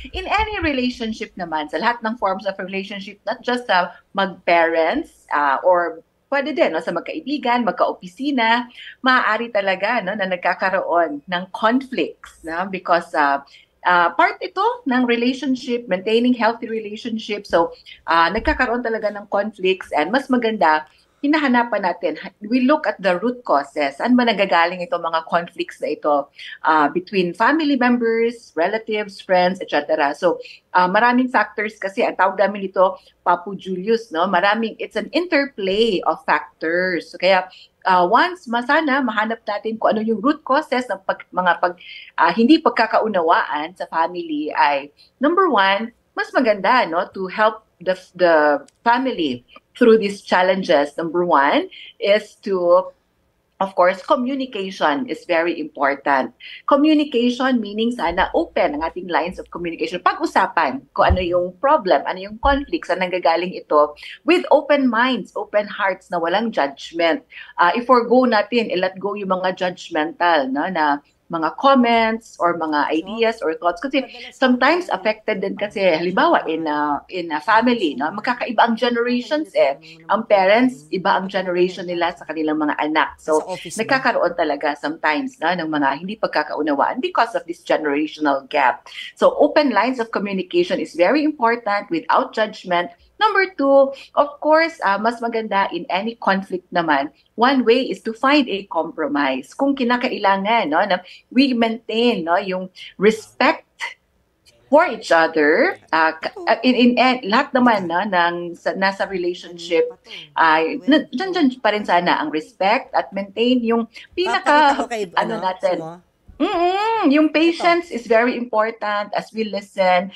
In any relationship naman, sa lahat ng forms of relationship, not just sa mag-parents or pwede din no, sa magkaibigan, magka-opisina, maaari talaga no, na nagkakaroon ng conflicts no, because part ito ng relationship, maintaining healthy relationship. So, nagkakaroon talaga ng conflicts and mas maganda hinahanapan natin, we look at the root causes. Saan ba nagagaling itong mga conflicts na ito between family members, relatives, friends, etc. So, maraming factors kasi, ang tawag namin ito, Papu Julius, no? It's an interplay of factors. So, kaya, once masana mahanap natin kung ano yung root causes ng hindi pagkakaunawaan sa family ay, number one, mas maganda no, to help the family through these challenges. Number one is to, of course, communication is very important. Communication meaning sana open ang ating lines of communication. Pag-usapan kung ano yung problem, ano yung conflict, saan nanggagaling ito, with open minds, open hearts na walang judgment. I-forgo natin, i-let go yung mga judgmental no, na mga comments or mga ideas or thoughts kasi sometimes affected din kasi halimbawa in a family no magkakaiba ang generations ang parents iba ang generation nila sa kanilang mga anak so nagkakaroon talaga sometimes no ng mga hindi pagkakaunawaan because of this generational gap so open lines of communication is very important without judgment. Number two, of course, mas maganda in any conflict naman, one way is to find a compromise. Kung kinakailangan, no, na we maintain no, yung respect for each other, in lahat naman no, nasa relationship, dyan pa rin sana ang respect at maintain yung pinaka, ano natin, yung patience is very important as we listen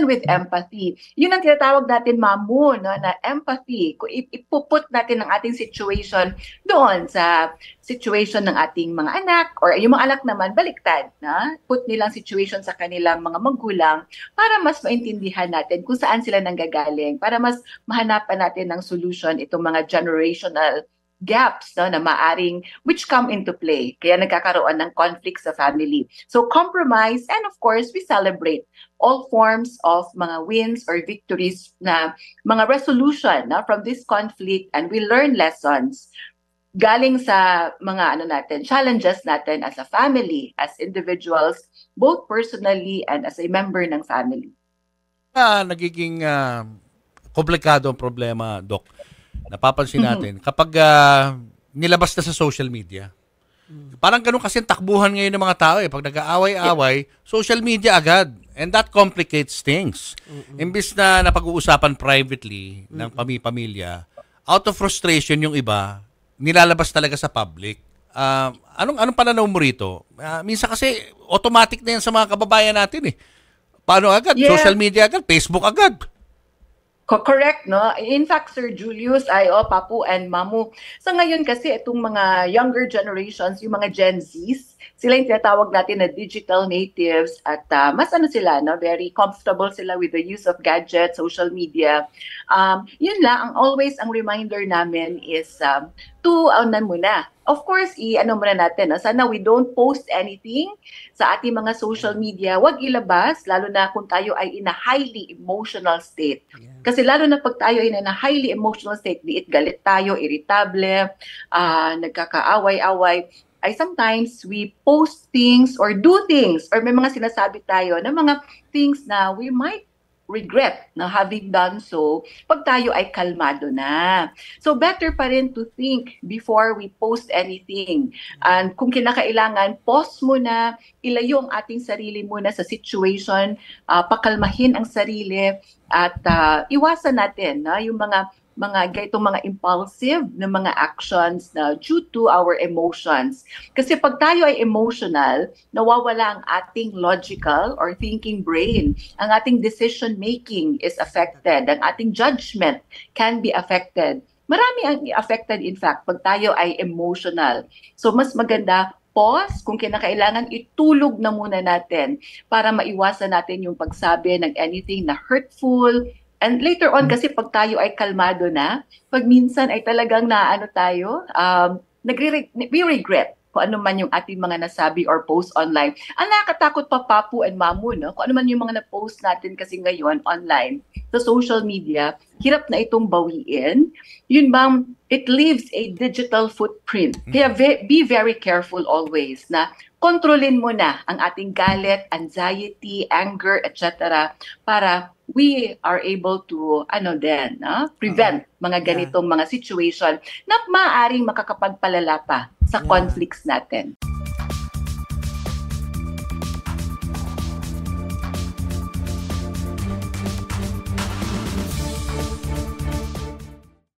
with empathy. Yun ang tinatawag natin, Mamu, no, na empathy. Kung ipuput natin ang ating situation doon sa situation ng ating mga anak or yung mga anak naman, baliktad. Na? Put nilang situation sa kanilang mga magulang para mas maintindihan natin kung saan sila nanggagaling, para mas mahanapan natin ng solution itong mga generational gaps no, na maaring which come into play. Kaya nagkakaroon ng conflict sa family. So compromise and of course we celebrate all forms of mga wins or victories na mga resolution no, from this conflict and we learn lessons galing sa mga challenges natin as a family, as individuals, both personally and as a member ng family. Nagiging komplikado ang problema, Doc. Napapansin natin, kapag nilabas na sa social media, parang ganun kasi ang takbuhan ngayon ng mga tao. Pag nag-aaway-away, social media agad. And that complicates things. Imbis na napag-uusapan privately ng pamilya, out of frustration yung iba, nilalabas talaga sa public. Anong pananaw mo rito? Minsan kasi automatic na yan sa mga kababayan natin eh. Paano agad? Yeah. Social media agad, Facebook agad. Correct, no? In fact, Sir Julius, Papu and Mamu. So ngayon kasi itong mga younger generations, yung mga Gen Zs, sila yung tinatawag natin na digital natives at mas sila, no? Very comfortable sila with the use of gadgets, social media. Yun lang, always ang reminder namin is muna. Of course, muna natin, no? Sana we don't post anything sa ating mga social media. Huwag ilabas, lalo na kung tayo ay in a highly emotional state. Yeah. Kasi lalo na pag tayo ay in a highly emotional state, galit tayo, irritable, nagkakaaway-away, ay sometimes we post things or do things or may mga sinasabi tayo na mga things na we might regret na having done so pag tayo ay kalmado na. So better pa rin to think before we post anything. And kung kinakailangan, pause muna, ilayo ang ating sarili muna sa situation, pakalmahin ang sarili at iwasan natin yung mga impulsive na mga actions na due to our emotions. Kasi pag tayo ay emotional, nawawala ang ating logical or thinking brain. Ang ating decision making is affected. Ang ating judgment can be affected. Marami ang affected in fact pag tayo ay emotional. So mas maganda pause, kung kinakailangan itulog na muna natin para maiwasan natin yung pagsabi ng anything na hurtful. And later on, kasi pag tayo ay kalmado na, pag minsan ay talagang we regret kung ano man yung ating mga nasabi or post online. Ang nakakatakot pa, Papu and Mamu, no? Kung ano man yung mga na-post natin kasi ngayon online sa social media, hirap na itong bawiin. Yun bang, it leaves a digital footprint. Kaya be very careful always na kontrolin mo na ang ating galit, anxiety, anger, etc. para we are able to prevent mga ganitong mga situation na maaaring makakapagpalala pa sa conflicts natin.